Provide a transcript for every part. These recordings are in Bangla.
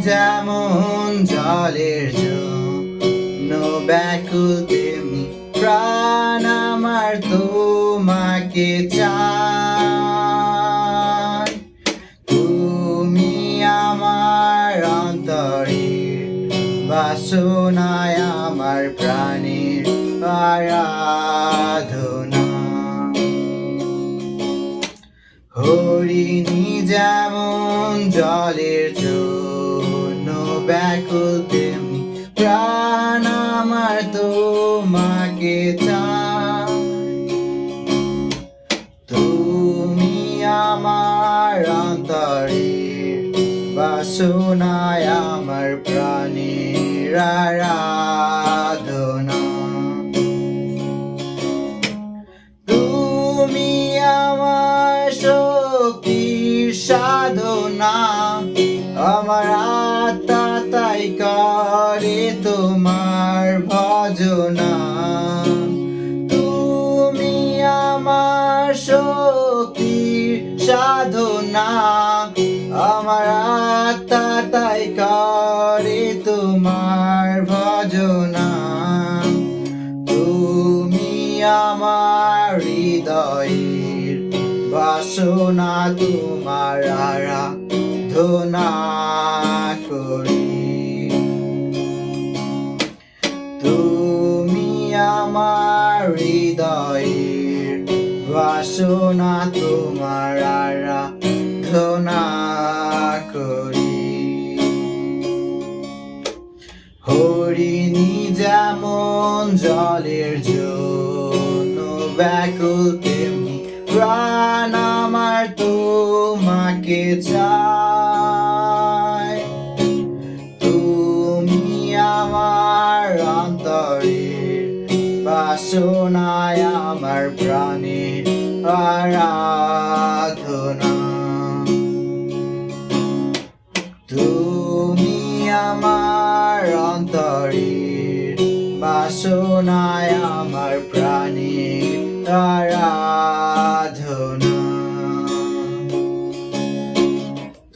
যেমন জলের জন্য ব্যাকুল তেমনি প্রাণ আমার তোমাকে চায়। তুমি আমার অন্তরের বাসনায় আমার প্রাণের আরাধনা। হরিণী যেমন জলের জন্য ব্যাকুল তেমনি প্রাণ আমার তোমাকে চায়। তুমি আমার অন্তরের বাসনায় আমার প্রাণের আরাধনা। তুমি আমার শক্তির সাধনা, আমার আত্মা তাই করে তোমার ভজনা। তুমি আমার শক্তির সাধনা, আমার আত্মা তাই করে তোমার ভজনা। তুমি আমার হৃদয়ের বাসনা, তোমার আরাধনা করি। তুমি আমার হৃদয়ের বাসনা, তোমার আরাধনা করি। হরিণী যেমন জলের জন্য ব্যাকুল তেমনি প্রাণ আমার তোমাকে চায়। তুমি আমার অন্তরের বাসনায় আমার প্রাণের আরাধনা। তুমি আমার অন্তরের বাসনায় আমার প্রাণের আরাধনা।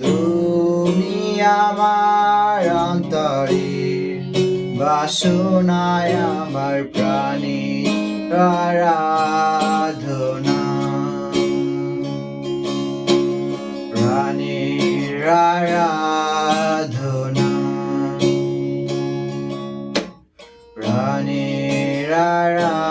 তুমি আমার অন্তরের বাসনায় আমার প্রাণের আরাধনা। প্রাণের আরাধনা, প্রাণের আরাধনা।